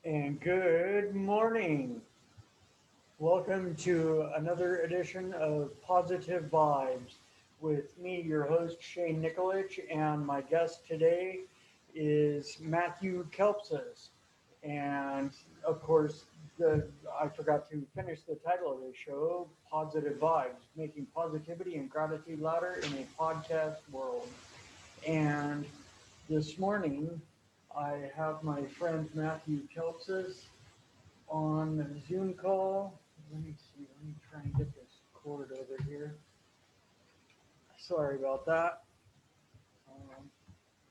And good morning. Welcome to another edition of Positive Vibes with me, your host, Shane Nikolic, and my guest today is Mathew Kelpzas. And of course, I forgot to finish the title of the show, Positive Vibes, making positivity and gratitude louder in a podcast world. And this morning, I have my friend Mathew Kelpzas on a Zoom call. Let me see. Let me try and get this cord over here. Sorry about that. Um,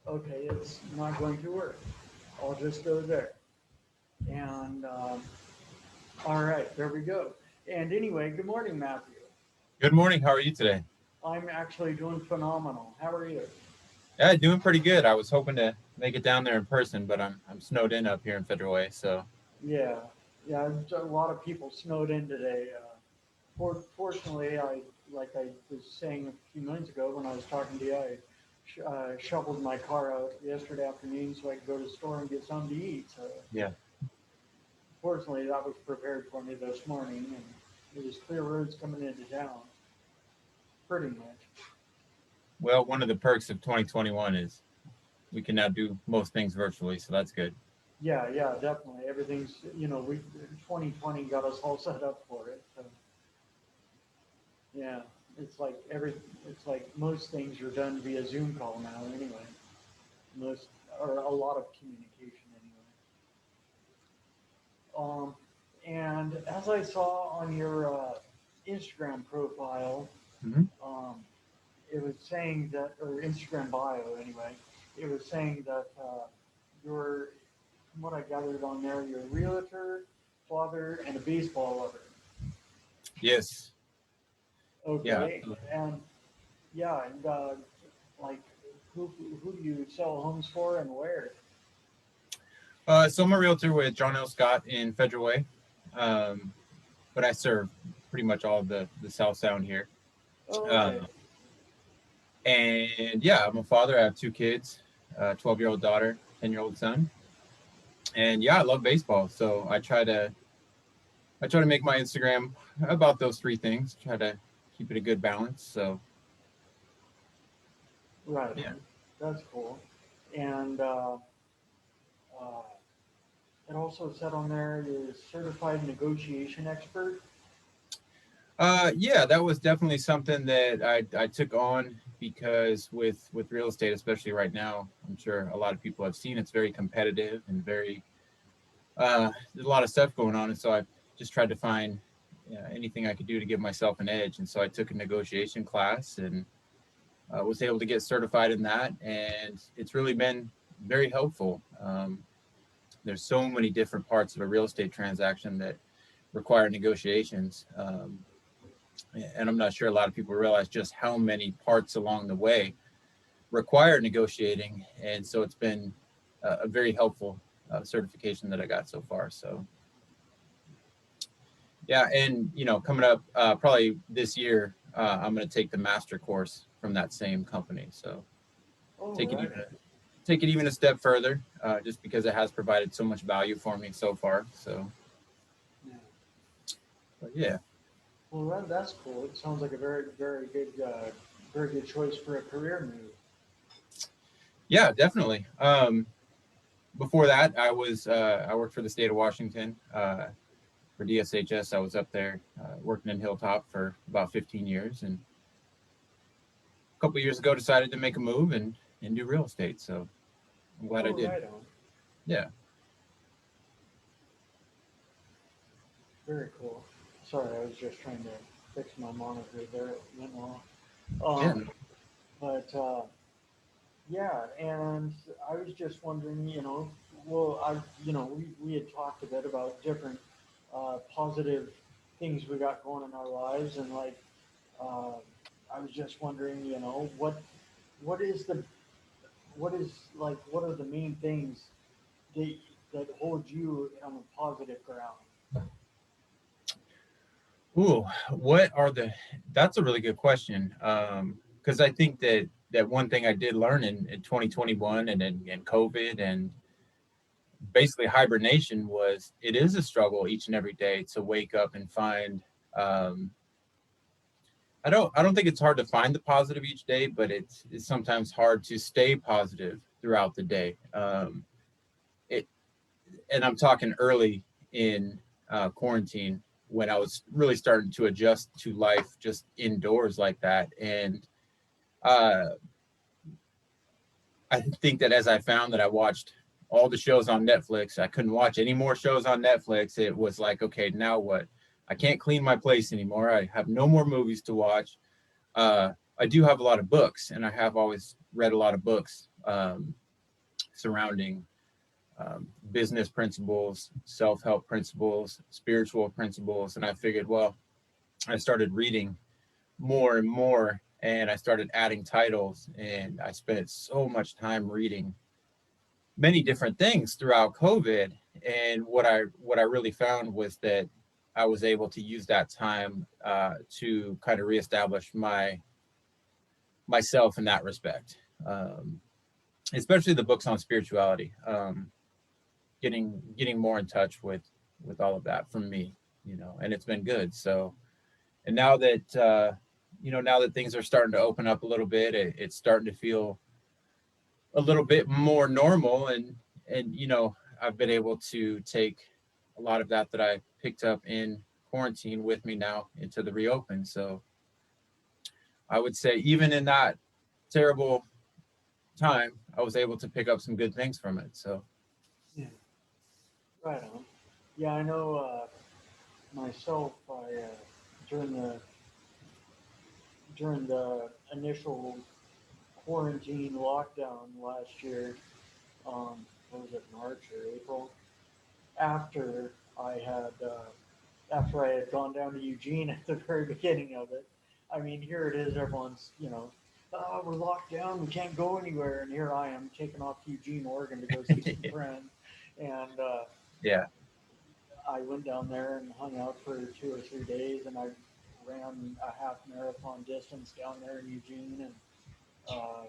okay, it's not going to work. I'll just go there. And all right, there we go. And anyway, good morning, Matthew. Good morning. How are you today? I'm actually doing phenomenal. How are you? Yeah, doing pretty good. I was hoping to make it down there in person, but I'm snowed in up here in Federal Way. So Yeah, yeah. A lot of people snowed in today. Fortunately, like I was saying a few minutes ago when I was talking to you, I shoveled my car out yesterday afternoon so I could go to the store and get something to eat. So yeah. fortunately, that was prepared for me this morning, and it was clear roads coming into town, pretty much. Well, one of the perks of 2021 is we can now do most things virtually, so that's good. Yeah, yeah, definitely. Everything's, we 2020 got us all set up for it. So, yeah, it's like it's like most things are done via Zoom call now anyway. Most or a lot of communication anyway. And as I saw on your Instagram profile, Hmm. um, it was saying that, or Instagram bio anyway, it was saying that you're, from what I gathered on there, you're a realtor, father, and a baseball lover. Yes. Yeah. Okay, and yeah, and like who do you sell homes for and where? So I'm a realtor with John L. Scott in Federal Way, um, but I serve pretty much all of the South Sound here. Oh, Uh, okay. and yeah, I'm a father. I have two kids, a 12-year-old daughter, 10-year-old son, and yeah, I love baseball. So I try to make my Instagram about those three things. Try to keep it a good balance. So Right yeah. on. That's cool. And uh, it also said on there you're a certified negotiation expert. Yeah, that was definitely something that I took on because with real estate, especially right now, I'm sure a lot of people have seen it's very competitive and very there's a lot of stuff going on, and so I just tried to find anything I could do to give myself an edge. And so I took a negotiation class and was able to get certified in that, and it's really been very helpful. There's so many different parts of a real estate transaction that require negotiations. And I'm not sure a lot of people realize just how many parts along the way require negotiating. And so it's been a very helpful certification that I got so far. So yeah, and coming up probably this year, I'm going to take the master course from that same company. So Oh, take it right. even take it even a step further, just because it has provided so much value for me so far. So, Yeah. but yeah. Well, that's cool. It sounds like a very good choice for a career move. Yeah, definitely. Before that, I worked for the state of Washington for DSHS. I was up there working in Hilltop for about 15 years, and a couple of years ago decided to make a move and do real estate. So I'm glad I Oh, did. right on. Yeah, Very cool. Sorry, I was just trying to fix my monitor there. It went off. yeah, But yeah, and I was just wondering, we had talked a bit about different positive things we got going in our lives, and like, uh, I was just wondering, what is the, what are the main things that that hold you on a positive ground? Ooh, what are the? That's a really good question. Because I think that one thing I did learn in 2021 and COVID and basically hibernation it is a struggle each and every day to wake up and find, um, I don't think it's hard to find the positive each day, but it's sometimes hard to stay positive throughout the day. It and I'm talking early in quarantine, when I was really starting to adjust to life just indoors like that. And uh, I think that as I found that I watched all the shows on Netflix, I couldn't watch any more shows on Netflix. It was like, okay, now what? I can't clean my place anymore. I have no more movies to watch. I do have a lot of books, and I have always read a lot of books surrounding business principles, self-help principles, spiritual principles. And I figured, well, I started reading more and more, and I started adding titles, and I spent so much time reading many different things throughout COVID. And what I really found was that I was able to use that time to kind of reestablish myself in that respect, especially the books on spirituality. Getting more in touch with all of that from me, and it's been good. So, and now that now that things are starting to open up a little bit, it's starting to feel a little bit more normal, and I've been able to take a lot of that I picked up in quarantine with me now into the reopen. So I would say even in that terrible time, I was able to pick up some good things from it. So Yeah, right on. Yeah, I know myself. During the during the initial quarantine lockdown last year, what was it, March or April? After I had after I had gone down to Eugene at the very beginning of it. I mean, here it is, everyone's, oh, we're locked down, we can't go anywhere, and here I am taking off to Eugene, Oregon to go see some friends. And yeah, I went down there and hung out for 2 or 3 days, and I ran a half marathon distance down there in Eugene, and uh,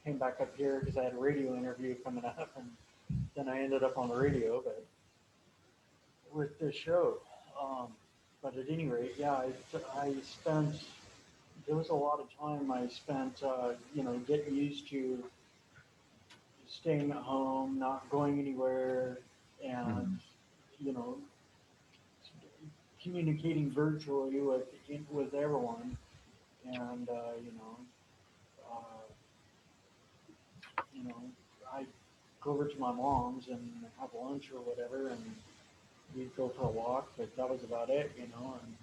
came back up here because I had a radio interview coming up, and then I ended up on the radio, but with this show. Um, but at any rate, yeah, I spent, there was a lot of time I spent, getting used to staying at home, not going anywhere, and, mhm, you know, communicating virtually with everyone. And, uh, you know, I go over to my mom's and have lunch or whatever, and we'd go for a walk, but that was about it, and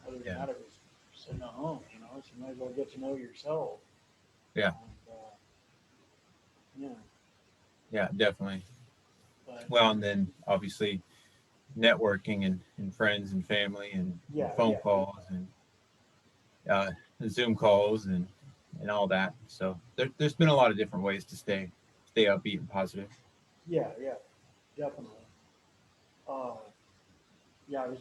other than yeah, that, it was sitting at home, so you might as well get to know yourself. yeah, And, yeah, yeah, definitely. but Well, and then obviously networking and friends and family and yeah, phone yeah, calls and uh, Zoom calls and all that. So there's been a lot of different ways to stay upbeat and positive. yeah, yeah, definitely. Uh, yeah, I was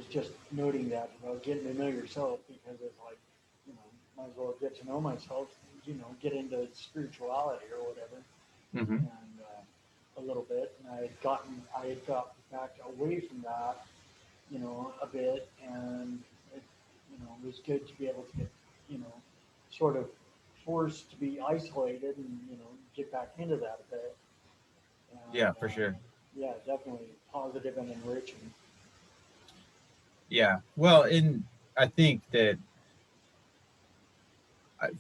just noting that about getting to know yourself because it's like, might as well get to know myself, get into spirituality or whatever. Hmm. And a little bit, and I had got back away from that, a bit, and it was good to be able to get, you know, sort of forced to be isolated and get back into that a bit, and Yeah, for sure. yeah, definitely positive and enriching. Yeah. Well, and I think that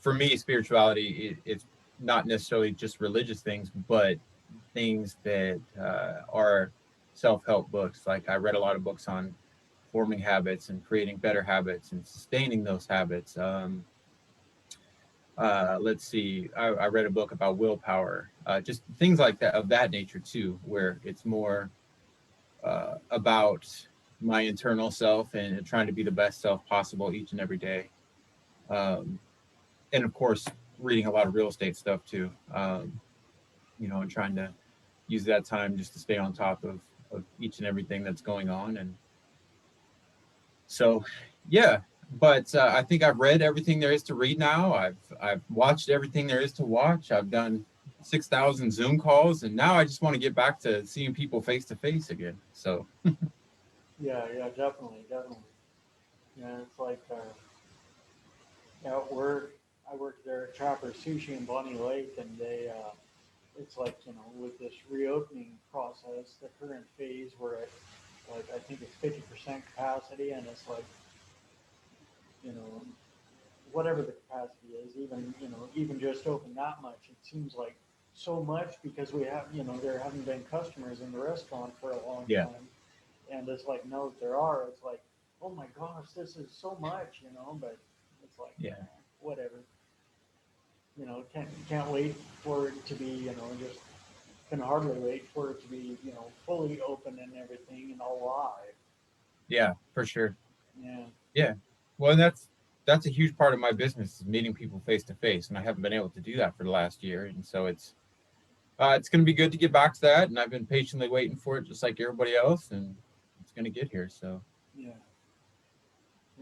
for me, spirituality, it's not necessarily just religious things, but things that are self-help books. Like I read a lot of books on forming habits and creating better habits and sustaining those habits. Let's see, I read a book about willpower, just things like that of that nature too, where it's more about my internal self and trying to be the best self possible each and every day. Um, and of course, reading a lot of real estate stuff too, and trying to use that time just to stay on top of each and everything that's going on. And so, yeah, but I think I've read everything there is to read now. I've watched everything there is to watch. I've done 6,000 Zoom calls, and now I just want to get back to seeing people face to face again. So Yeah, yeah, definitely, definitely. Yeah, it's like at work. I worked there at Trapper Sushi in Bonnie Lake, and it's like, with this reopening process, the current phase, we're at, like, I think it's 50% capacity, and it's like, you know, whatever the capacity is, even just open that much, it seems like so much because there haven't been customers in the restaurant for a long yeah, time. And it's like, no, there are. It's like, oh my gosh, this is so much, but it's like, yeah, whatever. Can't wait for it to be, just can hardly wait for it to be, fully open and everything and all live. yeah, for sure. Yeah. Yeah. Well, and that's a huge part of my business is meeting people face to face, and I haven't been able to do that for the last year, and so it's going to be good to get back to that, and I've been patiently waiting for it, just like everybody else, and it's going to get here. So Yeah.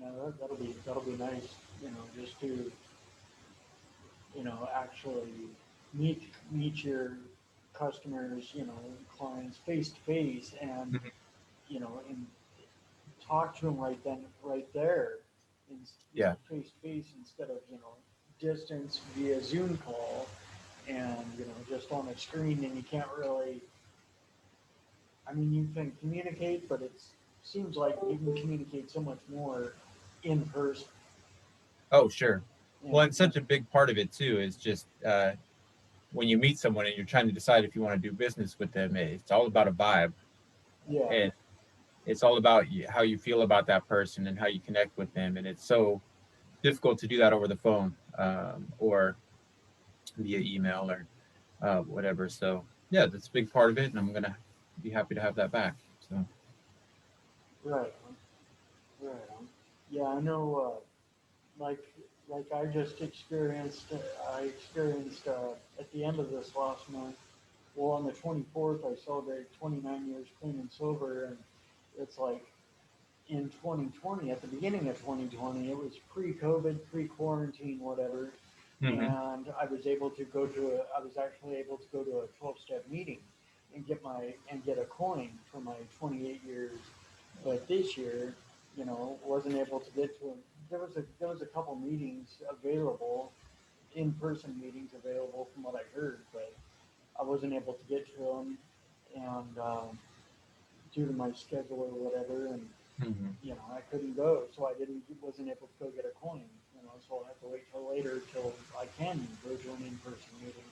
Yeah. That'll be nice, just to, actually meet your customers, clients face to face and, mhm. and talk to them right then, right there, in, Yeah, face to face instead of, distance via Zoom call and, just on a screen and you can't really, I mean, you can communicate, but it seems like you can communicate so much more in person. oh sure. Yeah, Well, and such a big part of it too is just when you meet someone and you're trying to decide if you want to do business with them, it's all about a vibe, yeah, and it's all about how you feel about that person and how you connect with them, and it's so difficult to do that over the phone, or via email or whatever. So yeah, that's a big part of it, and I'm gonna be happy to have that back. So right, right. Yeah, I know. Like I just experienced. I experienced at the end of this last month. Well, on the 24th, I celebrated 29 years clean and sober, and it's like in 2020, at the beginning of 2020, it was pre-COVID, pre-quarantine, whatever, hmm and I was actually able to go to a 12-step meeting and get a coin for my 28 years. But this year, wasn't able to get to them. There was a couple meetings available, in-person meetings available from what I heard, but I wasn't able to get to them, and due to my schedule or whatever, and hmm I couldn't go, so I wasn't able to go get a coin. So I'll have to wait till later till I can go to an in-person meeting.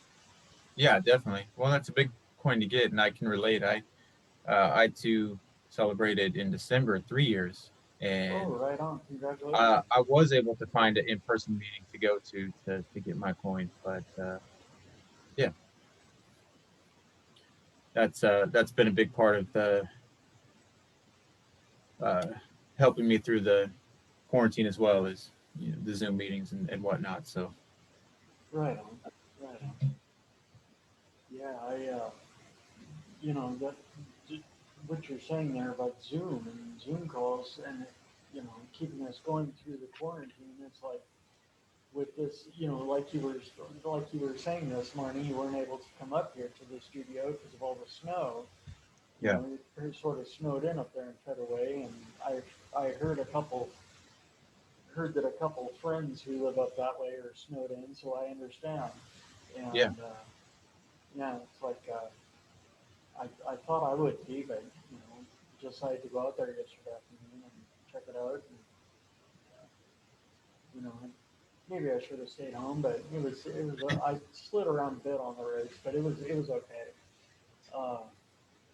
yeah, definitely. Well, that's a big coin to get, and I can relate. I too celebrated in December 3 years, Oh, and right on! Congratulations. I was able to find an in-person meeting to go to get my coin, but yeah, that's been a big part of the uh, helping me through the quarantine as well as the Zoom meetings and whatnot. So Right on. Right on. Yeah, that what you're saying there about Zoom and Zoom calls and keeping us going through the quarantine. It's like with this, like you were saying this morning, you weren't able to come up here to the studio because of all the snow. yeah, It sort of snowed in up there in Federway, and I heard that a couple friends who live up that way are snowed in, so I understand. yeah, And yeah, it's like I thought I would be, but decided to go out there yesterday afternoon and check it out. And, maybe I should have stayed home, but I slid around a bit on the roads, but it was okay. Uh,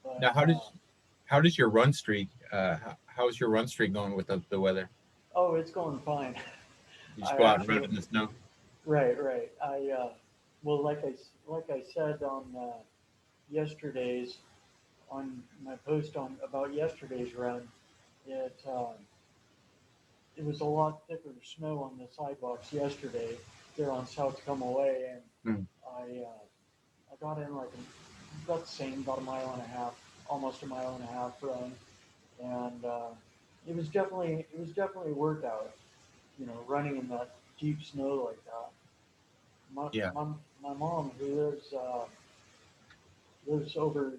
but now, how does your run streak? How's your run streak going with the weather? oh, it's going fine. You just I go out and run actually in the snow. Right, right. Well, like I said on yesterday's on my post on about yesterday's run, it it was a lot thicker snow on the sidewalks yesterday there on South Tacoma Way, and Mm. I got in like about the same, about a mile and a half, almost a mile and a half run, and it was definitely a workout, running in that deep snow like that. My, Yeah. my, my mom, who lives over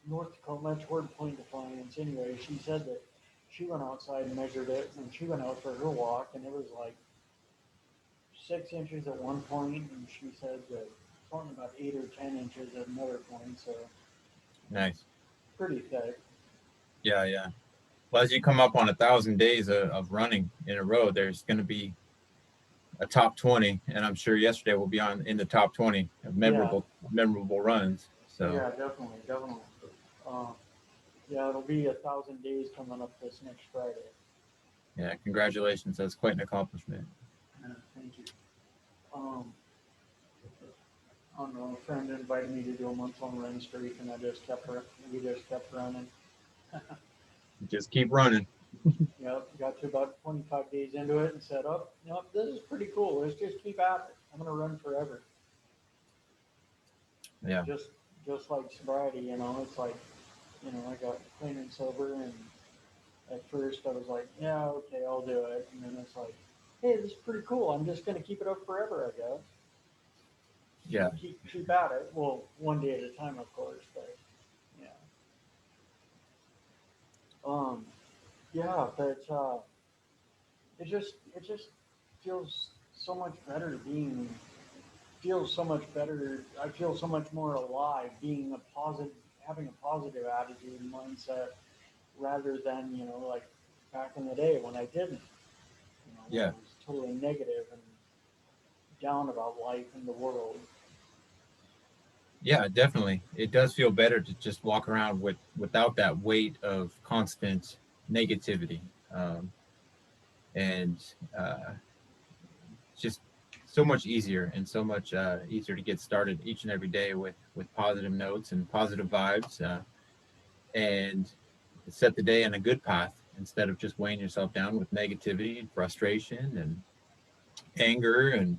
North Tacoma toward Point Defiance. Anyway, she said that she went outside and measured it, and she went out for her walk, and it was like 6 inches at one point, and she said that something about 8 or 10 inches at another point. So Nice. pretty thick. Yeah, yeah. Well, as you come up on 1,000 days of running in a row, there's going to be a top 20, and I'm sure yesterday will be on in the top 20 of Yeah, memorable runs. So yeah, definitely, definitely. Um, yeah, it'll be 1,000 days coming up this next Friday. yeah, congratulations. That's quite an accomplishment. Thank you. Um, I don't know. A friend invited me to do a month-long run streak, and we just kept running. Just keep running. Yep, got to about 25 days into it and said, "Oh, nope, this is pretty cool. Let's just keep at it. I'm gonna run forever." Yeah. Just just like sobriety, it's like, I got clean and sober, and at first I was like, "Yeah, okay, I'll do it," and then it's like, "Hey, this is pretty cool. I'm just gonna keep it up forever, I guess." Yeah. Keep at it. Well, one day at a time, of course, but yeah. Um, yeah, but it just feels so much better being feels so much better. I feel so much more alive being having a positive attitude and mindset rather than like back in the day when I didn't. When I Yeah. was totally negative and down about life and the world. Yeah, definitely. It does feel better to just walk around without that weight of constant negativity. Um, and it's just so much easier and so much easier to get started each and every day with positive notes and positive vibes, and set the day on a good path instead of just weighing yourself down with negativity and frustration and anger. And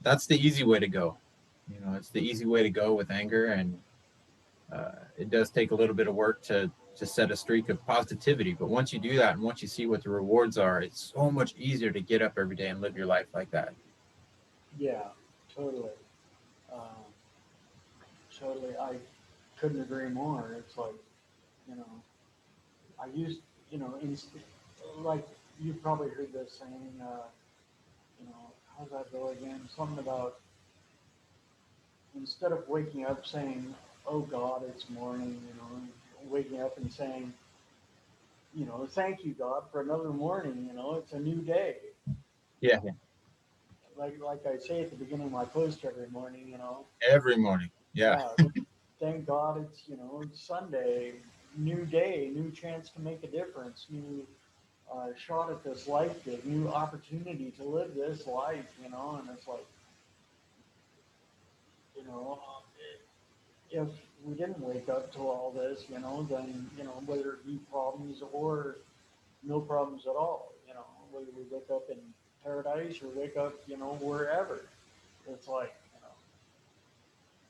that's the easy way to go. It's the easy way to go with anger. And it does take a little bit of work to set a streak of positivity, but once you do that and once you see what the rewards are, it's so much easier to get up every day and live your life like that. Yeah, totally. Um, totally. I couldn't agree more. It's like, you know, I used, like you've probably heard this saying, how's that go again? Something about instead of waking up saying, "Oh God, it's morning," waking up and saying, "Thank you God for another morning." It's a new day. Yeah, Like I say at the beginning of my post every morning, every morning. Yeah. yeah, thank God it's Sunday, new day, new chance to make a difference, new shot at this life gig, new opportunity to live this life, and it's like, you know, if we didn't wake up to all this, then, whether it be problems or no problems at all, whether we wake up in paradise or wake up, wherever, it's like,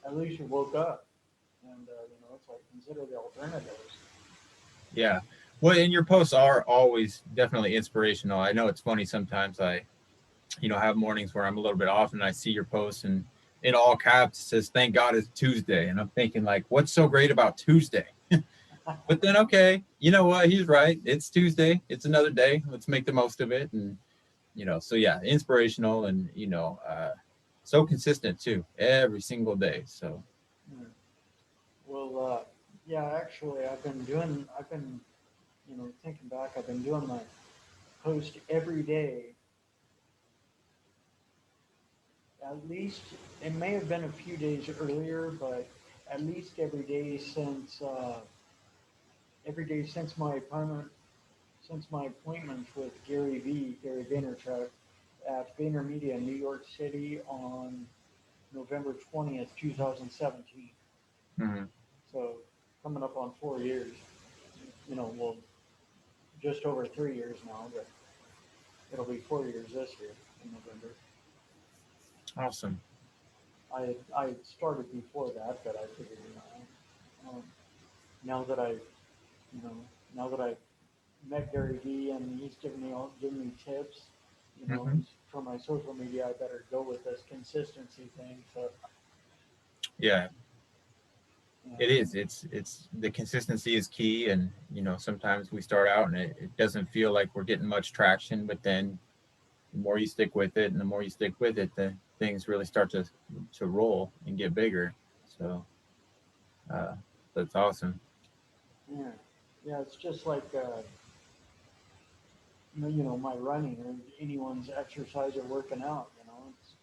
at least you woke up. And, it's like, consider the alternatives. Yeah. Well, and your posts are always definitely inspirational. I know it's funny sometimes I have mornings where I'm a little bit off and I see your posts and in all caps it says, "Thank God it's Tuesday." And I'm thinking, like, what's so great about Tuesday? But then, okay, you know what? He's right. It's Tuesday. It's another day. Let's make the most of it. And, so yeah, inspirational and, so consistent too, every single day. So, Hmm. Well, yeah, actually, I've been, thinking back, I've been doing my post every day. At least, it may have been a few days earlier, but at least every day since my appointment with Gary Vaynerchuk, at VaynerMedia in New York City on November 20th, 2017. mhm. So coming up on 4 years, well, just over 3 years now, but it'll be 4 years this year in November. Awesome. I started before that, but I figured, now that you know, now that I've met Gary Vee and he's given me tips, Hmm. he's for my social media, I better go with this consistency thing. So, Yeah, you it know, is. It's the consistency is key, and sometimes we start out and it doesn't feel like we're getting much traction, but then the more you stick with it, and the more you stick with it, the things really start to roll and get bigger. So uh, that's awesome. yeah, yeah, it's just like, my running or anyone's exercise or working out, it's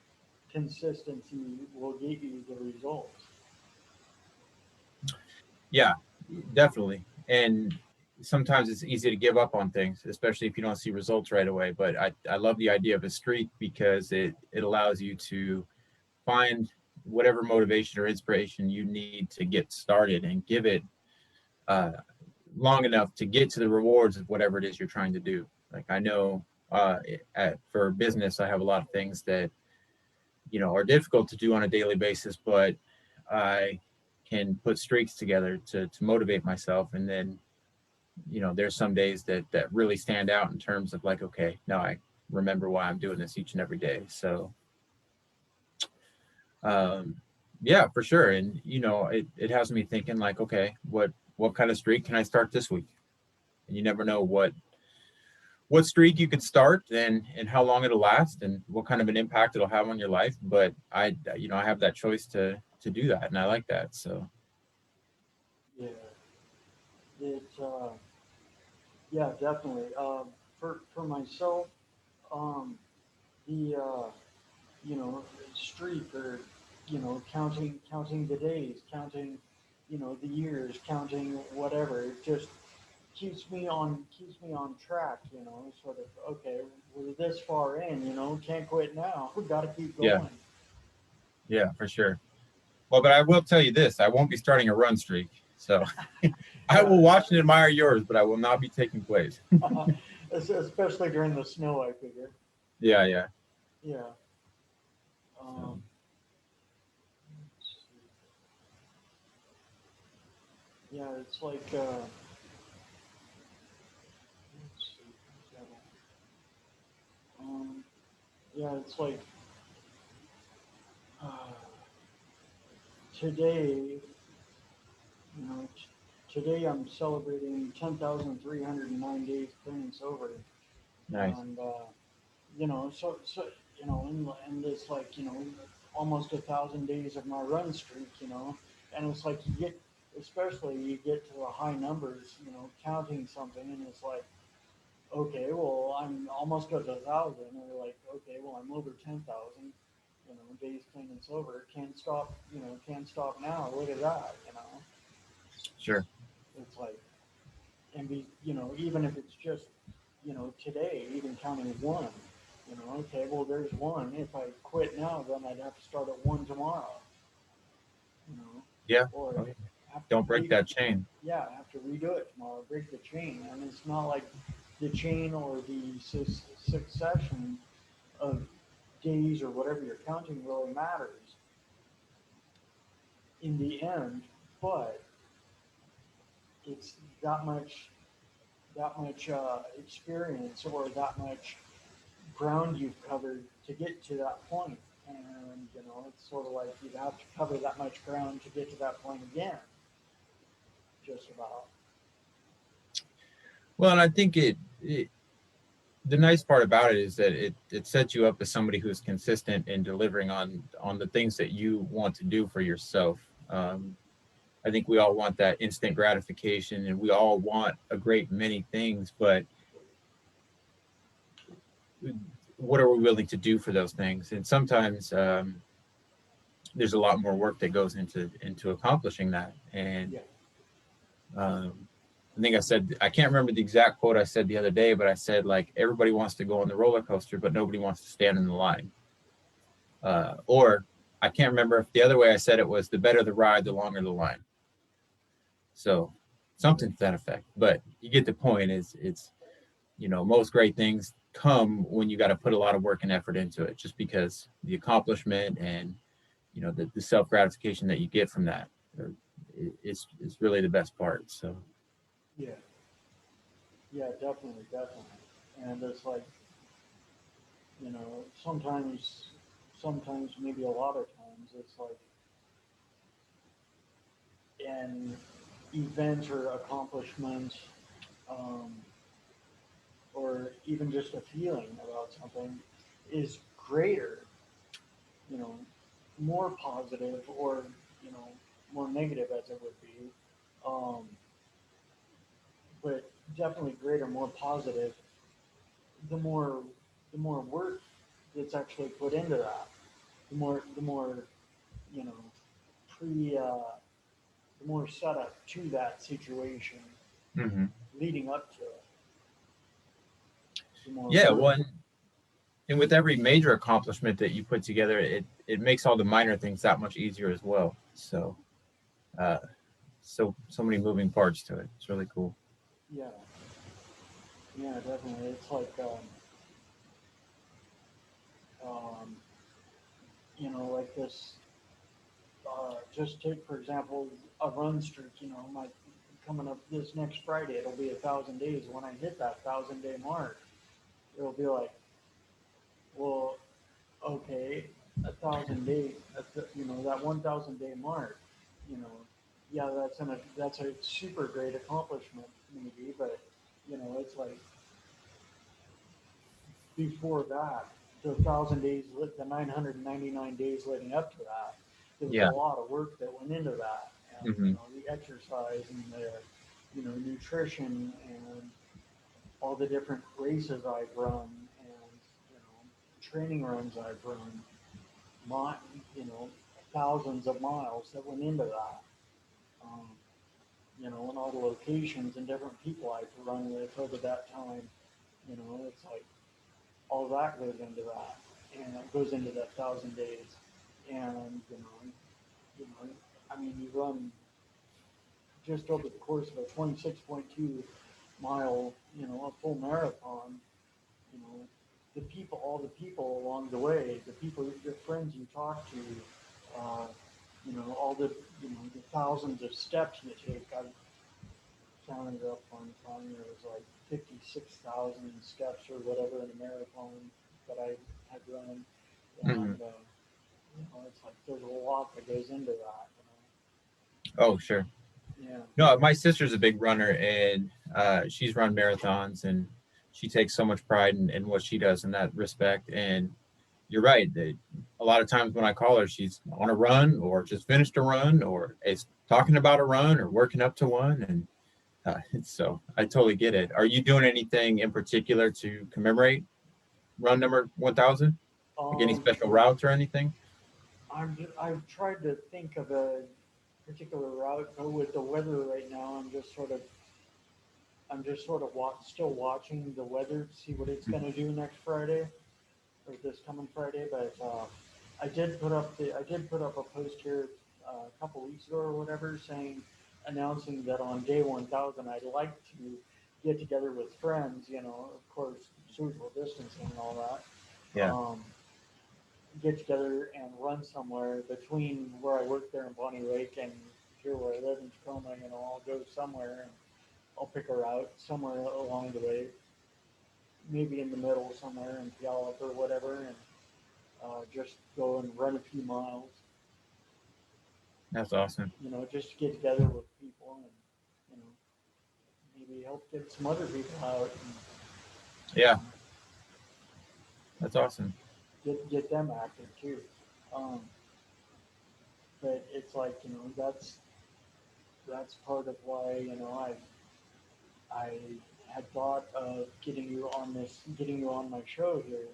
consistency will get you the results. Yeah, definitely. And sometimes it's easy to give up on things, especially if you don't see results right away. But I love the idea of a streak because it allows you to find whatever motivation or inspiration you need to get started and give it uh, long enough to get to the rewards of whatever it is you're trying to do. Like I know for business, I have a lot of things that are difficult to do on a daily basis, but I can put streaks together to motivate myself. And then there's some days that really stand out in terms of like, okay, now I remember why I'm doing this each and every day. So um yeah, for sure. And it has me thinking like, okay, what kind of streak can I start this week? And you never know what streak you could start and how long it'll last and what kind of an impact it'll have on your life. But I have that choice to do that, and I like that. So Yeah, it's yeah, definitely. For myself, um, the streak or counting the days, counting the years, counting whatever. It just keeps me on track. Sort of okay. We're this far in. Can't quit now. We got to keep yeah, going. yeah, for sure. Well, but I will tell you this: I won't be starting a run streak. So I Yeah, will watch and admire yours, but I will not be taking place. especially during the snow. I figure. Yeah, yeah. Yeah. So Um, yeah, it's like let's see, yeah, it's like uh, today. Today I'm celebrating 10,309 days clean sober, nice. and so and it's like almost 1,000 days of my run streak, and it's like especially you get to the high numbers, counting something, and it's like, okay, well, I'm almost at 1,000, or like, okay, well, I'm over 10,000, days clean and sober. Can't stop now. Look at that, Sure. it's like, and even if it's just, today, even counting one, okay, well, there's one. If I quit now, then I'd have to start at one tomorrow, you know, Yeah. or Okay. have to Don't break that chain. yeah, I have to redo it tomorrow, break the chain. And it's not like the chain or the succession of days or whatever you're counting really matters in the end, but it's that much experience or that much ground you've covered to get to that point. And it's sort of like you'd have to cover that much ground to get to that point again, just about. Well, and I think the nice part about it is that it sets you up as somebody who's consistent in delivering on the things that you want to do for yourself. I think we all want that instant gratification, and we all want a great many things, but what are we willing to do for those things? And sometimes there's a lot more work that goes into accomplishing that. And Yeah, um, I think I can't remember the exact quote I said the other day, but I said like everybody wants to go on the roller coaster, but nobody wants to stand in the line. Or I can't remember if the other way I said it was the better the ride, the longer the line. So something to that effect. But you get the point. Is it's most great things come when you got to put a lot of work and effort into it, just because the accomplishment and the self gratification that you get from that is really the best part. So yeah, yeah, definitely, definitely. And it's like, You know, sometimes maybe a lot of times it's like an event or accomplishment, um, or even just a feeling about something is greater, you know, more positive or, you know, more negative as it would be, um, but definitely greater, more positive, the more the more work that's actually put into that, the more you know pre the more setup to that situation Hmm. leading up to it, the more Yeah, work. well, and with every major accomplishment that you put together, it makes all the minor things that much easier as well. So, uh, so many moving parts to it. It's really cool. Yeah, yeah, definitely. It's like um, like this. Just take for example a run streak. My coming up this next Friday, it'll be 1,000 days. When I hit that 1,000 day mark, it'll be like, well, okay, 1,000 days, that 1,000 day mark, you know, yeah, that's a super great accomplishment maybe, but it's like before that, the 1,000 days, the 999 days leading up to that, there was a Yeah. lot of work that went into that, and Hmm. the exercise and the nutrition and all the different races I've run and training runs I've run, my, you know, thousands of miles that went into that. Um, and all the locations and different people I've run with over that time. It's like all that goes into that, and it goes into that 1,000 days. And you know, I mean, you run just over the course of a 26.2 mile, a full marathon. You know, all the people along the way, the people, your friends you talk to, uh, all the, the thousands of steps you take. I counted it up one time, it was like 56,000 steps or whatever in a marathon that I had run. Hmm. And, it's like there's a lot that goes into that, Oh, sure. Yeah. No, my sister's a big runner, and she's run marathons, and she takes so much pride in what she does in that respect. And you're right. A lot of times when I call her, she's on a run or just finished a run or is talking about a run or working up to one. And so I totally get it. Are you doing anything in particular to commemorate run number 1,000? Like any Um, special routes or anything? I've tried to think of a particular route, but with the weather right now, still watching the weather to see what it's going to do next Friday or this coming Friday. But I did put up a post here a couple weeks ago or whatever, announcing that on day 1,000 I'd like to get together with friends. Of course, social distancing and all that. Yeah. Get together and run somewhere between where I work there in Bonnie Lake and here where I live in Tacoma. I'll go somewhere and I'll pick a route somewhere along the way, maybe in the middle somewhere in Puyallup or whatever, and just go and run a few miles. That's awesome. Just get together with people and you know maybe help get some other people out and Yeah, um, that's awesome. get them active too. Um, but it's like that's part of why I had thought of getting you on my show here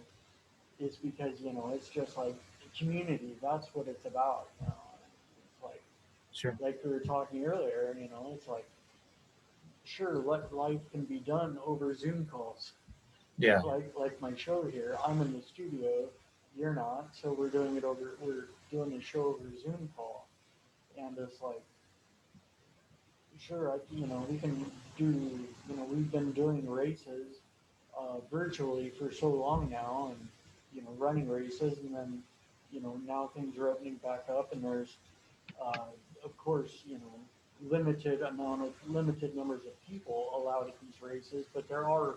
is because it's just like community. That's what it's about. It's Sure. like we were talking earlier. It's like sure, life can be done over Zoom calls. Yeah. Like my show here. I'm in the studio. You're not, so we're doing the show over Zoom call, and it's like sure, we can do, we've been doing races virtually for so long now and, running races. And then, now things are opening back up and there's, uh, of course, limited numbers of people allowed at these races, but there are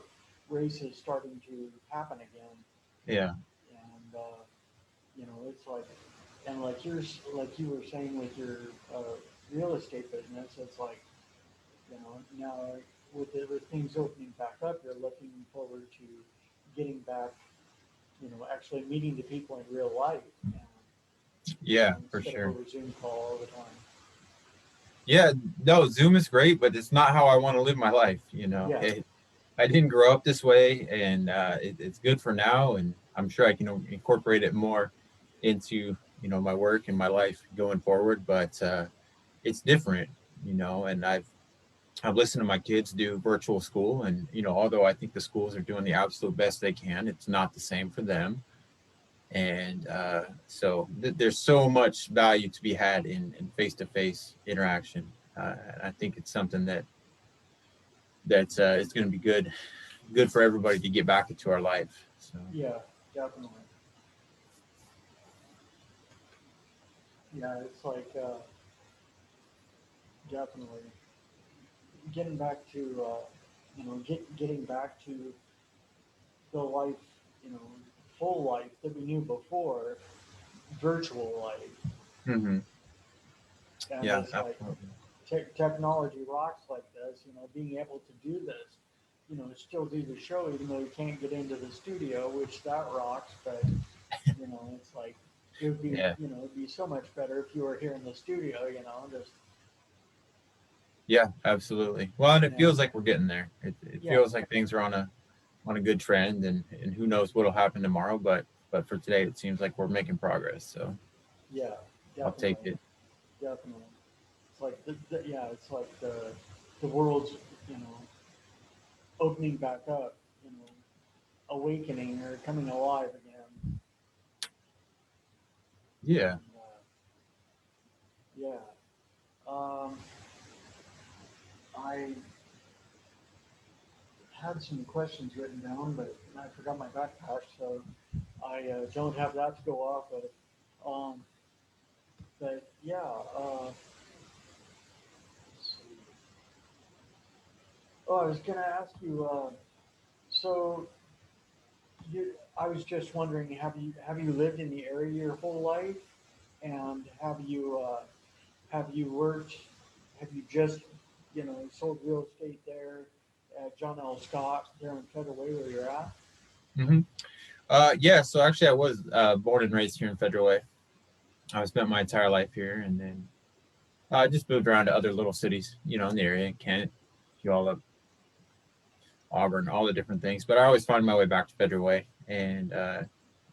races starting to happen again. Yeah. And it's like, and like you were saying with your uh, real estate business, it's like, now with things opening back up, you're looking forward to getting back, actually meeting the people in real life, and, Yeah, for instead of sure. over Zoom call all the time. Yeah, no, Zoom is great, but it's not how I want to live my life. Yeah, I didn't grow up this way, and it's good for now, and I'm sure I can incorporate it more into my work and my life going forward. But it's different, and I've listened to my kids do virtual school, and although I think the schools are doing the absolute best they can, it's not the same for them. And there's so much value to be had in face-to-face interaction. And I think it's something that's it's going to be good for everybody to get back into our life. So yeah, definitely. Yeah, it's like, definitely getting back to, getting back to the life, you know, full life that we knew before, virtual life. hmm And yeah, it's like, absolutely. technology rocks like this, being able to do this, still do the show, even though you can't get into the studio, which that rocks. But, it's like, Yeah, it'd be so much better if you were here in the studio, just, yeah, absolutely. Well, and it yeah, feels like we're getting there. It yeah, feels like things are on a good trend, and who knows what'll happen tomorrow. But for today, it seems like we're making progress. So yeah, I'll take definitely, it. definitely. It's like, yeah, it's like the world's, you know, opening back up, awakening or coming alive again. Yeah. And, yeah, um, I had some questions written down, but I forgot my backpack, so I don't have that to go off of. Um, but yeah, let's see. Oh, I was going to ask you. So I was just wondering, have you lived in the area your whole life, and have you worked? Have you just sold real estate there at John L. Scott there in Federal Way where you're at? hmm yeah. So actually, I was born and raised here in Federal Way. I spent my entire life here, and then I just moved around to other little cities, in the area, Kent, Puyallup, Auburn, all the different things. But I always find my way back to Federal Way, and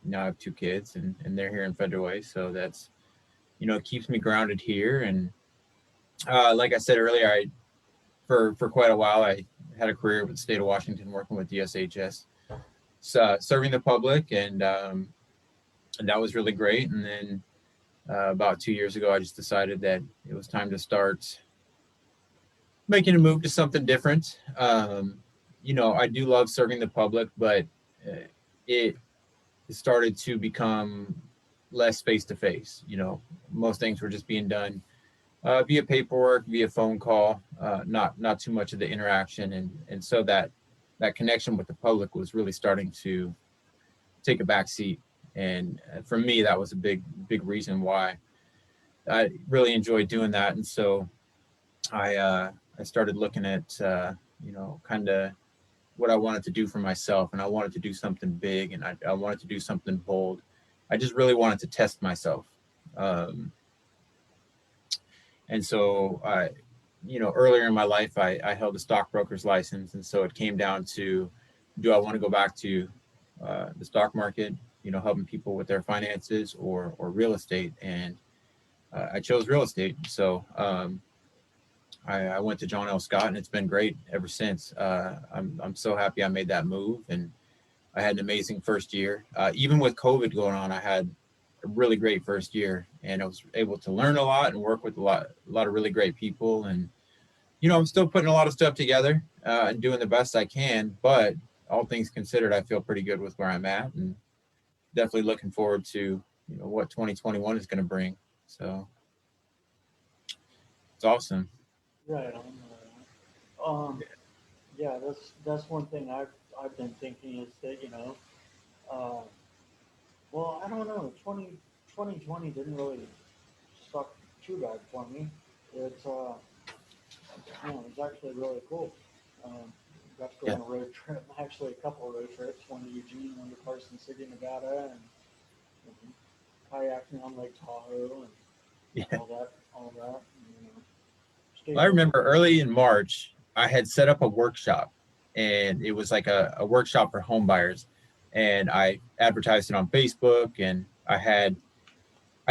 now I have two kids, and they're here in Federal Way, so that's it keeps me grounded here. And like I said earlier, I for quite a while I had a career with the state of Washington, working with DSHS, serving the public, and that was really great. And then about 2 years ago, I just decided that it was time to start making a move to something different. I do love serving the public, but it started to become less face to face. Most things were just being done via paperwork, via phone call, not too much of the interaction, and so that connection with the public was really starting to take a back seat. And for me, that was a big reason why I really enjoyed doing that. And so I started looking at kind of what I wanted to do for myself, and I wanted to do something big, and I wanted to do something bold. I just really wanted to test myself. Um, and so earlier in my life, I held a stockbroker's license, and so it came down to, do I want to go back to the stock market, helping people with their finances, or real estate? And I chose real estate. So I went to John L. Scott, and it's been great ever since. I'm so happy I made that move, and I had an amazing first year. Even with COVID going on, I had a really great first year, and I was able to learn a lot and work with a lot of really great people. And I'm still putting a lot of stuff together and doing the best I can. But all things considered, I feel pretty good with where I'm at, and definitely looking forward to what 2021 is going to bring. So it's awesome. Right on. Yeah, that's one thing I've been thinking is that, Uh, well, I don't know. 2020 didn't really suck too bad for me. It's it's actually really cool. Um, got to go Yeah. on a road trip, actually a couple of road trips, one to Eugene, one to Carson City, Nevada, and kayaking on Lake Tahoe and Yeah. all that. And, stayed I remember local. early in March, I had set up a workshop, and it was like a workshop for home buyers. And I advertised it on Facebook, and I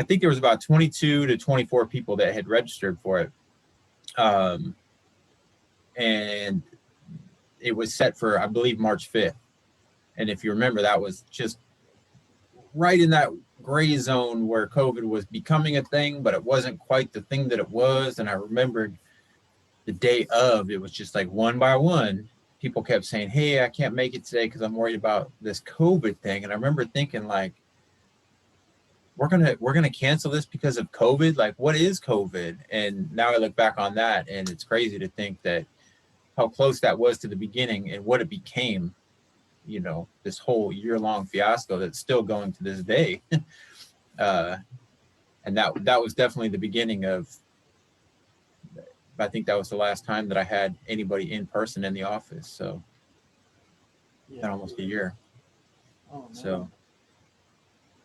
think there was about 22 to 24 people that had registered for it. Um, and it was set for, I believe, March 5th. And if you remember, that was just right in that gray zone where COVID was becoming a thing, but it wasn't quite the thing that it was. And I remembered the day of, it was just like one by one, people kept saying, "Hey, I can't make it today because I'm worried about this COVID thing." And I remember thinking, like, we're gonna cancel this because of COVID. Like, what is COVID? And now I look back on that, and it's crazy to think that how close that was to the beginning and what it became. This whole year-long fiasco that's still going to this day. uh, and that was definitely the beginning of. I think that was the last time that I had anybody in person in the office. So Yeah. been almost a year. Oh man. So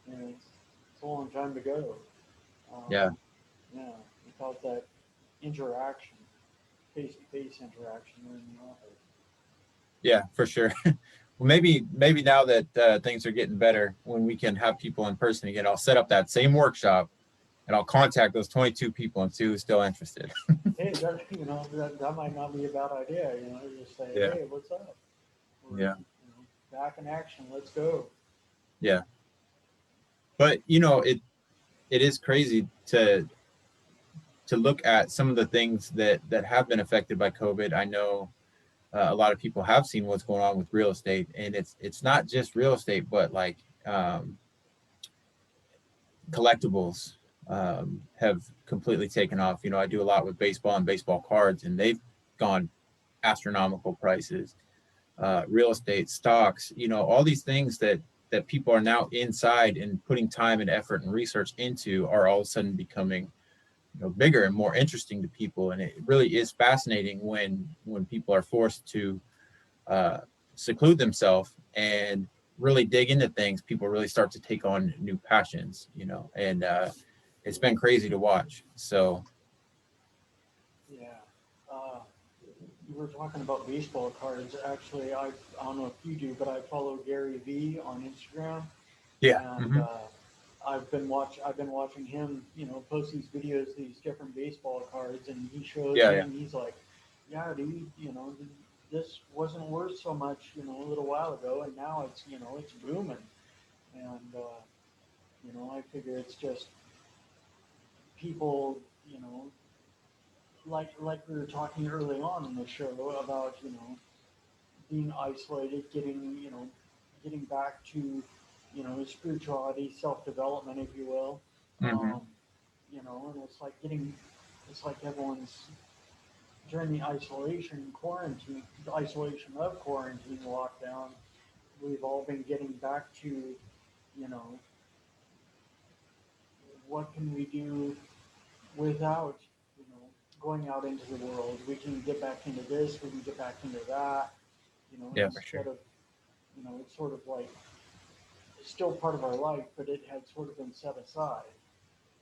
Yeah, it's a long time to go. Um, yeah, yeah, without that interaction, face-to-face interaction in the office. yeah, for sure. Well, maybe now that things are getting better, when we can have people in person again, I'll set up that same workshop and I'll contact those 22 people and see who's still interested. Hey, that might not be a bad idea. Just say, Yeah, hey, what's up? We're yeah, back in action. Let's go. yeah. But it is crazy to look at some of the things that have been affected by COVID. I know a lot of people have seen what's going on with real estate, and it's not just real estate, but like um, collectibles have completely taken off. I do a lot with baseball and baseball cards, and they've gone astronomical prices. Real estate, stocks, all these things that people are now inside and putting time and effort and research into are all of a sudden becoming bigger and more interesting to people. And it really is fascinating when people are forced to uh, seclude themselves and really dig into things. People really start to take on new passions, and it's been crazy to watch. So Yeah. Uh, you were talking about baseball cards. Actually, I don't know if you do, but I follow Gary V on Instagram, yeah. and I've been watching him, post these videos, these different baseball cards, and he shows Yeah, me, yeah, and he's like, "Yeah, dude, this wasn't worth so much, a little while ago, and now it's booming." And I figure it's just people, like we were talking early on in the show about, being isolated, getting back to, spirituality, self-development, if you will. hmm Um, and it's like everyone's during the isolation of quarantine lockdown, we've all been getting back to, you know, what can we do without, going out into the world? We can get back into this, we can get back into that, yeah, for instead sure. of, it's sort of like it's still part of our life, but it had sort of been set aside,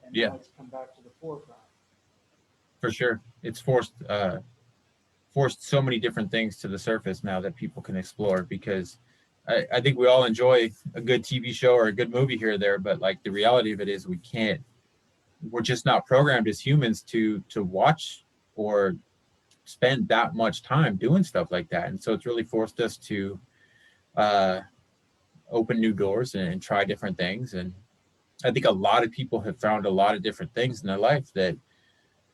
and Yeah, now it's come back to the forefront. for sure. It's forced so many different things to the surface now that people can explore, because I think we all enjoy a good TV show or a good movie here or there, but like the reality of it is we're just not programmed as humans to watch or spend that much time doing stuff like that. And so it's really forced us to uh, open new doors and try different things. And I think a lot of people have found a lot of different things in their life that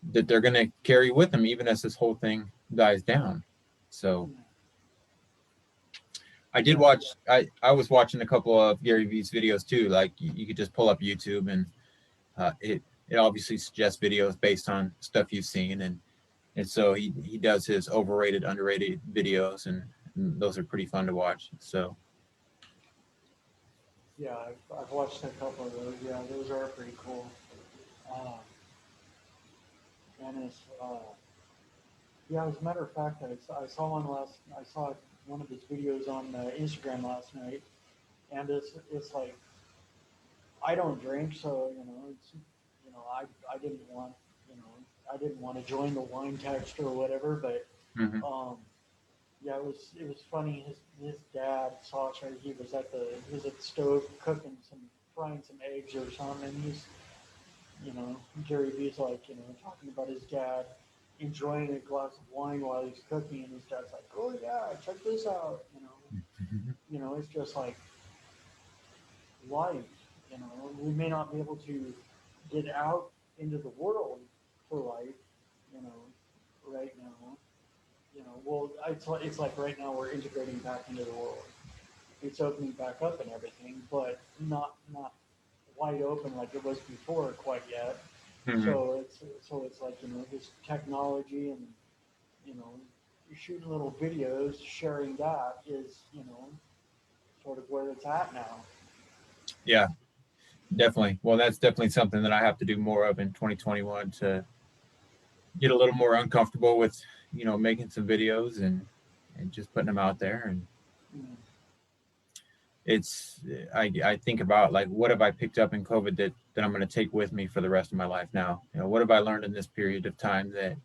they're going to carry with them even as this whole thing dies down. So I did Yeah, watch. I was watching a couple of Gary Vee's videos too. Like you could just pull up YouTube, and it obviously suggests videos based on stuff you've seen, and so he does his overrated, underrated videos, and those are pretty fun to watch. So Yeah, I've watched a couple of those. Yeah, those are pretty cool. Uh, and it's yeah, as a matter of fact, I saw I saw one of his videos on Instagram last night, and it's like I don't drink, so it's I didn't want you know I didn't want to join the wine text or whatever, but Hmm. um, yeah, it was funny. His dad Sasha, he was at the stove cooking frying some eggs or something, and you know Gary Vee's like talking about his dad enjoying a glass of wine while he's cooking, and his dad's like, oh yeah, check this out, it's just like life. We may not be able to get out into the world for life, you know, right now. Well, it's like right now we're integrating back into the world. It's opening back up and everything, but not wide open like it was before quite yet. Hmm. So it's like this technology and you know shooting little videos, sharing that is sort of where it's at now. Yeah, definitely. Well, that's definitely something that I have to do more of in 2021 to get a little more uncomfortable with, making some videos and just putting them out there. And Mm. it's I think about like what have I picked up in COVID that I'm going to take with me for the rest of my life now. What have I learned in this period of time that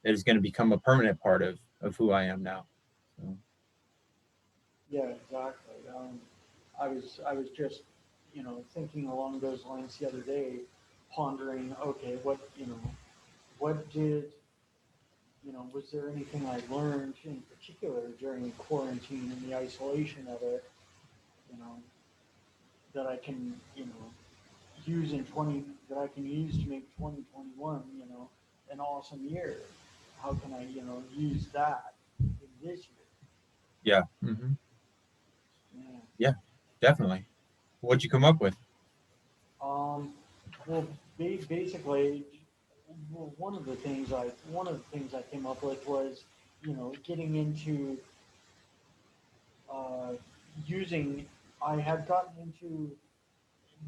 is going to become a permanent part of who I am now. So, Yeah, exactly. I was just, thinking along those lines the other day, pondering, okay, what did, was there anything I learned in particular during quarantine and the isolation of it, you know, that I can, use in 20, that I can use to make 2021, an awesome year. How can I, use that in this year? yeah. Hmm. Yeah. Yeah, definitely. What'd you come up with? Um, well, basically, well, one of the things I came up with was, getting into uh, using. I had gotten into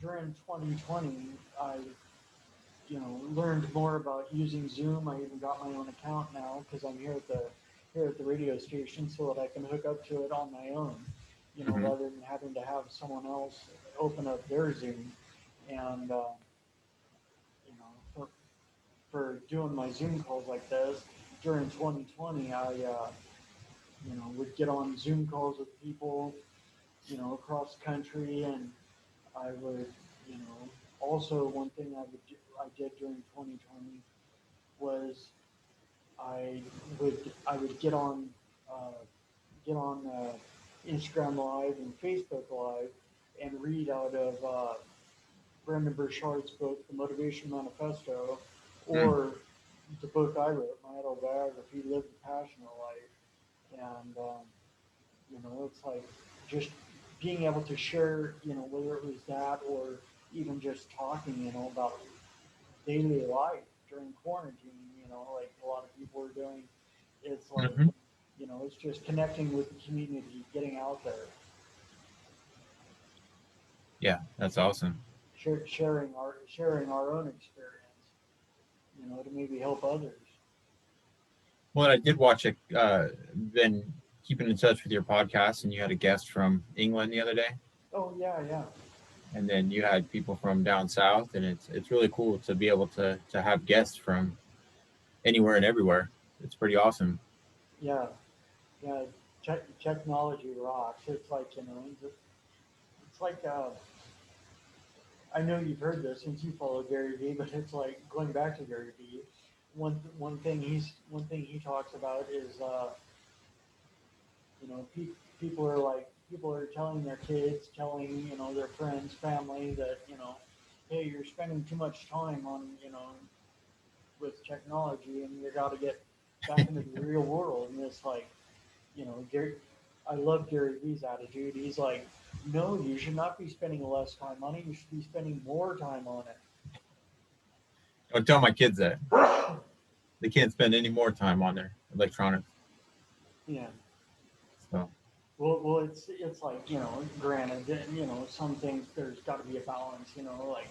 during 2020. I learned more about using Zoom. I even got my own account now because I'm here at the radio station, so that I can hook up to it on my own. Hmm. Rather than having to have someone else open up their Zoom and. For doing my Zoom calls like this during 2020, I would get on Zoom calls with people across the country, and I would also one thing I did during 2020 was I would uh, get on Instagram Live and Facebook Live and read out of Brendon Burchard's book, The Motivation Manifesto, Mm. or the book I wrote, my autobiography, Live the Passionate Life. And, it's like just being able to share, whether it was that or even just talking, about daily life during quarantine, like a lot of people are doing. It's like, Hmm. it's just connecting with the community, getting out there, Yeah, that's awesome. sharing our own experience, to maybe help others. Well, I did watch it. Been keeping in touch with your podcast, and you had a guest from England the other day, Oh yeah, yeah, and then you had people from down south, and it's really cool to be able to have guests from anywhere and everywhere. It's pretty awesome. yeah, yeah. Technology rocks. It's like it's like I know you've heard this since you follow Gary Vee, but it's like going back to Gary Vee. One thing he talks about is people are telling their kids, telling their friends, family that hey, you're spending too much time on with technology, and you got to get back into the real world. And it's like Gary, I love Gary Vee's attitude. He's like, no, you should not be spending less time on it. You should be spending more time on it. Don't tell my kids that they can't spend any more time on their electronics. Yeah, So. Well, it's like, granted, some things there's got to be a balance. Like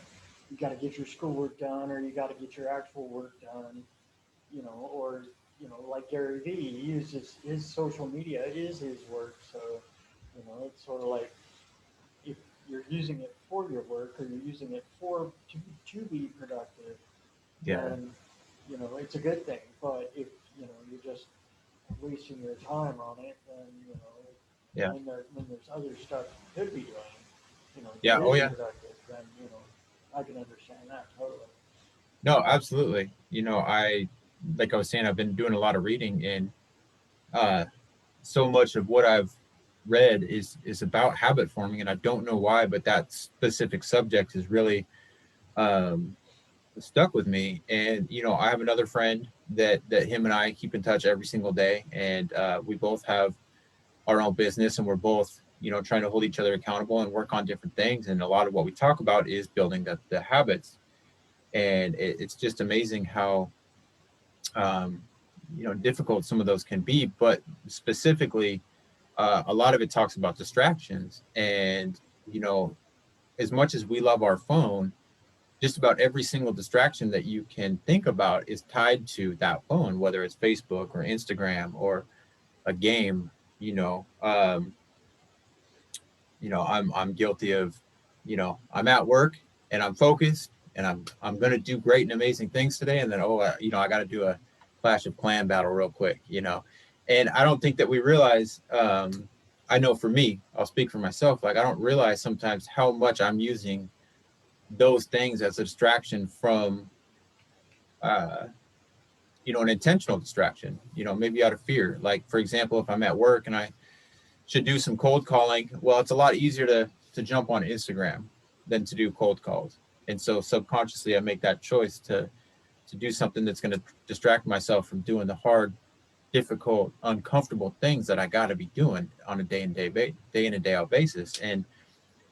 you got to get your schoolwork done, or you got to get your actual work done. Or like Gary Vee, he uses his social media is his work. So it's sort of like if you're using it for your work or you're using it to be productive, Yeah. then it's a good thing. But if you're just wasting your time on it, then Yeah. when there's other stuff you could be doing, Yeah. that Oh is yeah. productive, then I can understand that totally. No, absolutely. Like I was saying, I've been doing a lot of reading, and uh, so much of what I've read is about habit forming, and I don't know why, but that specific subject is really um, stuck with me. And I have another friend that him and I keep in touch every single day, and we both have our own business, and we're both trying to hold each other accountable and work on different things. And a lot of what we talk about is building the habits, and it's just amazing how um, difficult some of those can be. But specifically, a lot of it talks about distractions. And as much as we love our phone, just about every single distraction that you can think about is tied to that phone, whether it's Facebook or Instagram or a game. You know, um, I'm guilty of, I'm at work and I'm focused and I'm gonna do great and amazing things today, and then I got to do a Clash of Clan battle real quick. And I don't think that we realize. I know for me, I'll speak for myself. Like I don't realize sometimes how much I'm using those things as a distraction from, uh, an intentional distraction. Maybe out of fear. Like for example, if I'm at work and I should do some cold calling. Well, it's a lot easier to jump on Instagram than to do cold calls. And so subconsciously I make that choice to do something that's going to distract myself from doing the hard, difficult, uncomfortable things that I got to be doing on a day in and day out basis. And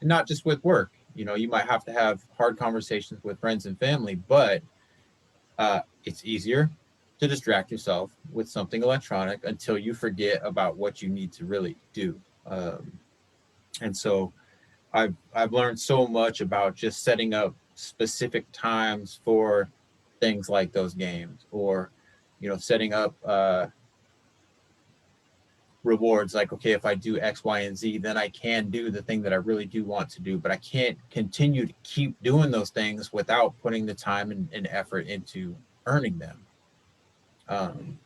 not just with work. You might have to have hard conversations with friends and family, but it's easier to distract yourself with something electronic until you forget about what you need to really do. And so I've learned so much about just setting up specific times for things like those games, or setting up rewards. Like, okay, if I do X, Y, and Z, then I can do the thing that I really do want to do, but I can't continue to keep doing those things without putting the time and effort into earning them. um,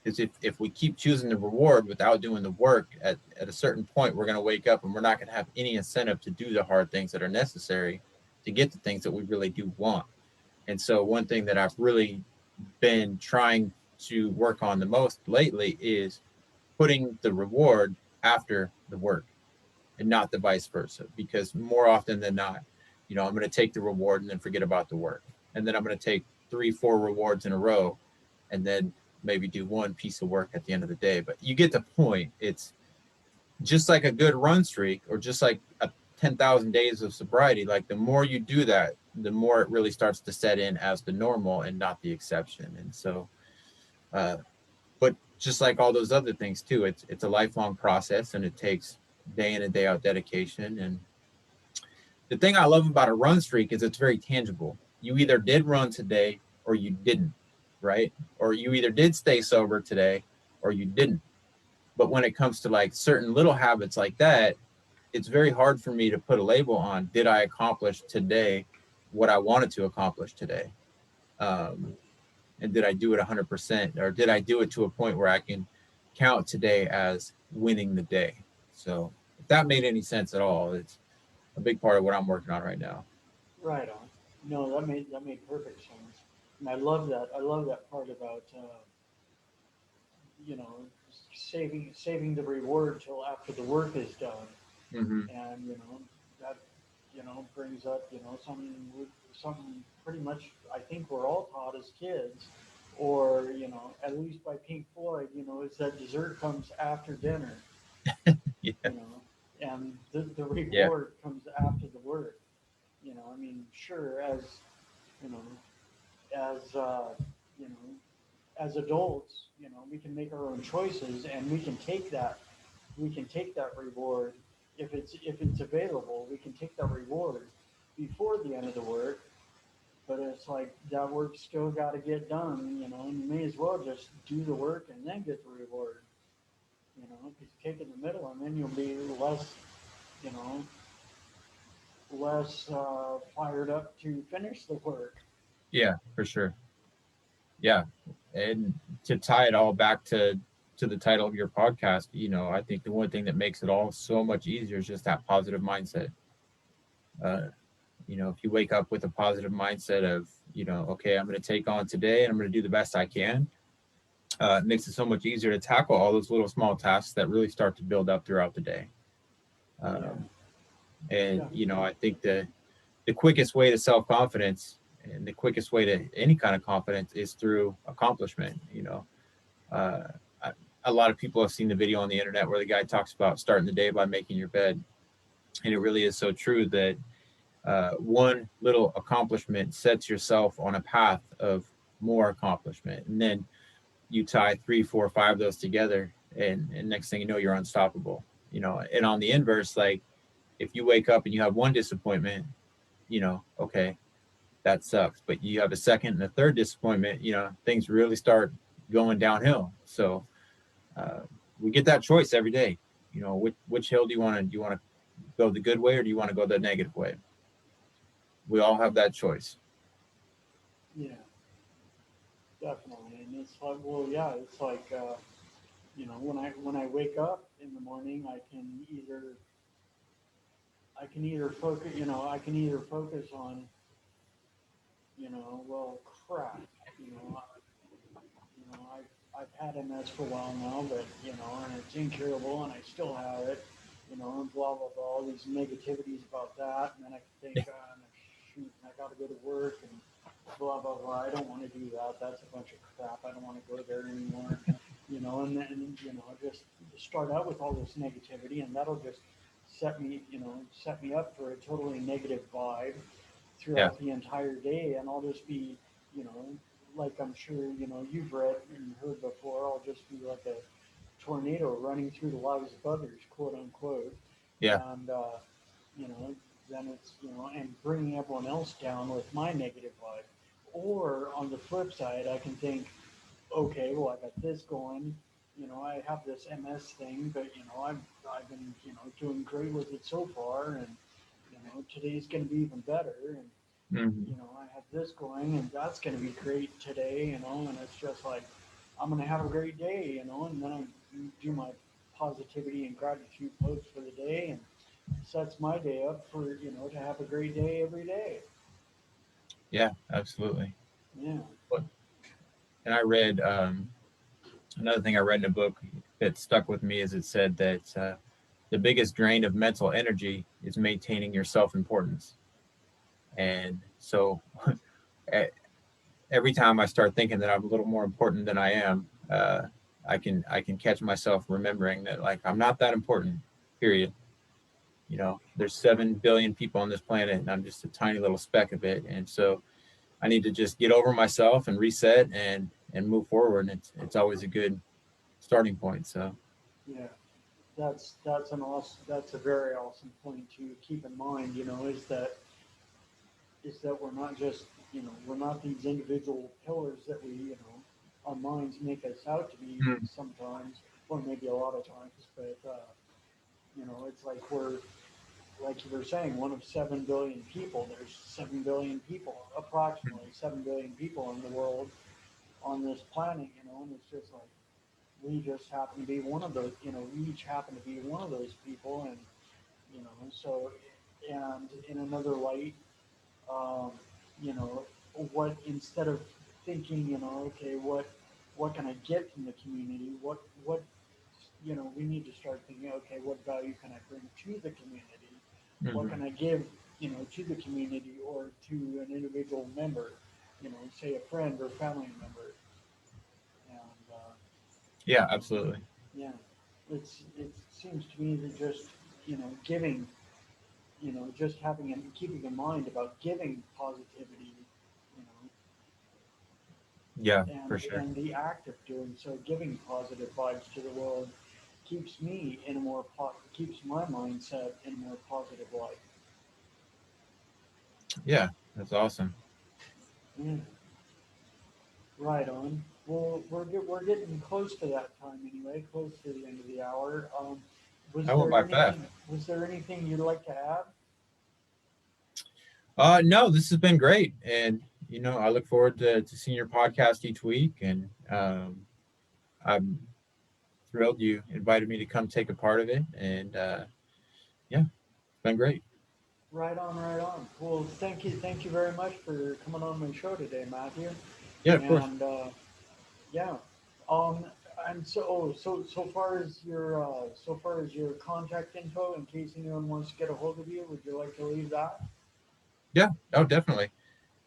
because if we keep choosing the reward without doing the work, at a certain point we're going to wake up and we're not going to have any incentive to do the hard things that are necessary to get the things that we really do want. And so one thing that I've really been trying to work on the most lately is putting the reward after the work and not the vice versa, because more often than not, I'm going to take the reward and then forget about the work, and then I'm going to take 3 4 rewards in a row and then maybe do one piece of work at the end of the day. But you get the point. It's just like a good run streak, or just like a 10,000 days of sobriety. Like the more you do that, the more it really starts to set in as the normal and not the exception. And so but just like all those other things too, it's a lifelong process, and it takes day in and day out dedication. And the thing I love about a run streak is it's very tangible. You either did run today or you didn't, right? Or you either did stay sober today or you didn't. But when it comes to like certain little habits like that, it's very hard for me to put a label on, did I accomplish today what I wanted to accomplish today? Um, and did I do it 100%, or did I do it to a point where I can count today as winning the day? So if that made any sense at all, it's a big part of what I'm working on right now. Right on. No, that made perfect sense, and I love that. I love that part about you know saving the reward till after the work is done, Mm-hmm. and that brings up something pretty much I think we're all taught as kids, or at least by Pink Floyd, is that dessert comes after dinner, Yeah. you know, and the Yeah. reward comes after the work. I mean, sure, you know, as you know, as adults, we can make our own choices and we can take that, we can take that reward if it's available. We can take that reward before the end of the work, but it's like that work still got to get done, and you may as well just do the work and then get the reward, because you take it in the middle and then you'll be less, you know, less fired up to finish the work. Yeah, for sure. Yeah, and to tie it all back to the title of your podcast, I think the one thing that makes it all so much easier is just that positive mindset. uh, if you wake up with a positive mindset of, okay, I'm going to take on today and I'm going to do the best I can, it makes it so much easier to tackle all those little small tasks that really start to build up throughout the day. Yeah, um, and definitely. I think the quickest way to self-confidence and the quickest way to any kind of confidence is through accomplishment. uh, I, a lot of people have seen the video on the internet where the guy talks about starting the day by making your bed, and it really is so true that one little accomplishment sets yourself on a path of more accomplishment, and then you tie three, four, five of those together, and next thing you know, you're unstoppable. And on the inverse, like if you wake up and you have one disappointment, okay, that sucks. But you have a second and a third disappointment, things really start going downhill. So uh, we get that choice every day. Which hill do you want to go the good way, or do you want to go the negative way? We all have that choice. Yeah, definitely. And it's like, well, yeah, it's like, when I wake up in the morning, I can either focus, on, well, crap, you know, I've had MS for a while now, but and it's incurable, and I still have it, and blah blah blah, all these negativities about that, and then I can think, shoot, I got to go to work, and blah blah blah. I don't want to do that. That's a bunch of crap. I don't want to go there anymore. And then just start out with all this negativity, and that'll just set me up for a totally negative vibe Yeah, throughout the entire day, and I'll just be, you know, like I'm sure you've read and heard before. I'll just be like a tornado running through the lives of others, quote unquote, yeah, and you know, then it's and bringing everyone else down with my negative vibe. Or on the flip side, I can think, okay, well, I got this going. I have this MS thing, but I've been doing great with it so far, and today's going to be even better, and hmm I have this going, and that's going to be great today, and it's just like I'm going to have a great day, and then I do my positivity and gratitude post for the day, and sets my day up for to have a great day every day. yeah, absolutely. Yeah, And I read another thing I read in a book that stuck with me is it said that the biggest drain of mental energy is maintaining your self importance. And so e- every time I start thinking that I'm a little more important than I am, I can catch myself remembering that, like, I'm not that important. Period. There's 7 billion people on this planet, and I'm just a tiny little speck of it. And so I need to just get over myself and reset and move forward. And it's always a good starting point. So yeah. That's a very awesome point to keep in mind. Is that we're not just we're not these individual pillars that our minds make us out to be mm, sometimes, or maybe a lot of times. But it's like we're, like you were saying, one of 7 billion people. There's 7 billion people, approximately 7 billion people in the world on this planet. And it's just like we just happen to be one of those. We each happen to be one of those people, and so, and in another light, um, you know, what, instead of thinking, okay, what can I get from the community? What we need to start thinking, okay, what value can I bring to the community? What mhm. can I give, to the community or to an individual member? Say a friend or family member, and Yeah, you know, absolutely. yeah, it seems to me that just giving, just having and keeping in mind about giving positivity, you know, Yeah, for and sure. the act of doing so, giving positive vibes to the world, keeps me in a more keeps my mindset in a more positive light. Yeah, that's awesome. Yeah, right on. Well, we're getting close to that time anyway, close to the end of the hour. I went by fast. Was there anything you'd like to add? No, this has been great, and I look forward to seeing your podcast each week, and I'm thrilled you invited me to come take a part of it, and yeah, it's been great. Right on, right on. Well, thank you very much for coming on my show today, Matthew. Yeah, of course. And yeah, um, and so so far as your contact info, in case anyone wants to get a hold of you, would you like to leave that? Yeah, oh, definitely.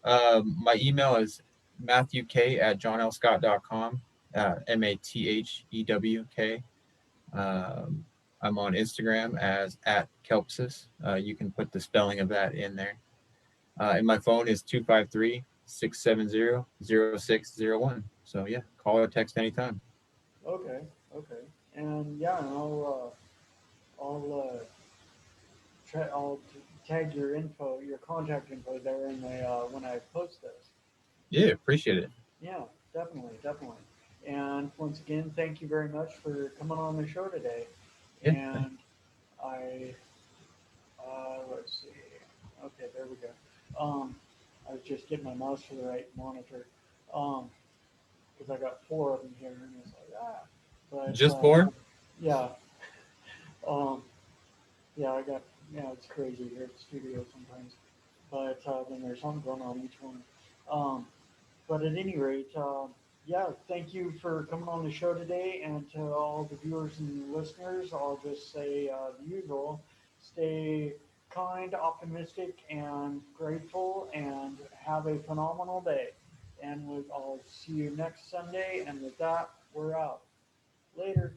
My email is matthewk@johnlscott.com, MATHEWK. I'm on Instagram as @Kelpzas. You can put the spelling of that in there. And my phone is 253-670-0601. So yeah, call or text anytime. Okay, okay, and yeah, and I'll tag your info, your contact info there in the when I post this. Yeah, appreciate it. Yeah, definitely, definitely. And once again, thank you very much for coming on the show today. Yeah, And I, let's see. Okay, there we go. I was just getting my mouse to the right monitor. Because I got four of them here, and it's like But just for. yeah, um, yeah, I got it's crazy here at the studio sometimes. But then there's something going on each one. Um, But at any rate, yeah, thank you for coming on the show today. And to all the viewers and listeners, I'll just say the usual: stay kind, optimistic, and grateful, and have a phenomenal day. And I'll see you next Sunday. And with that, we're out. Later.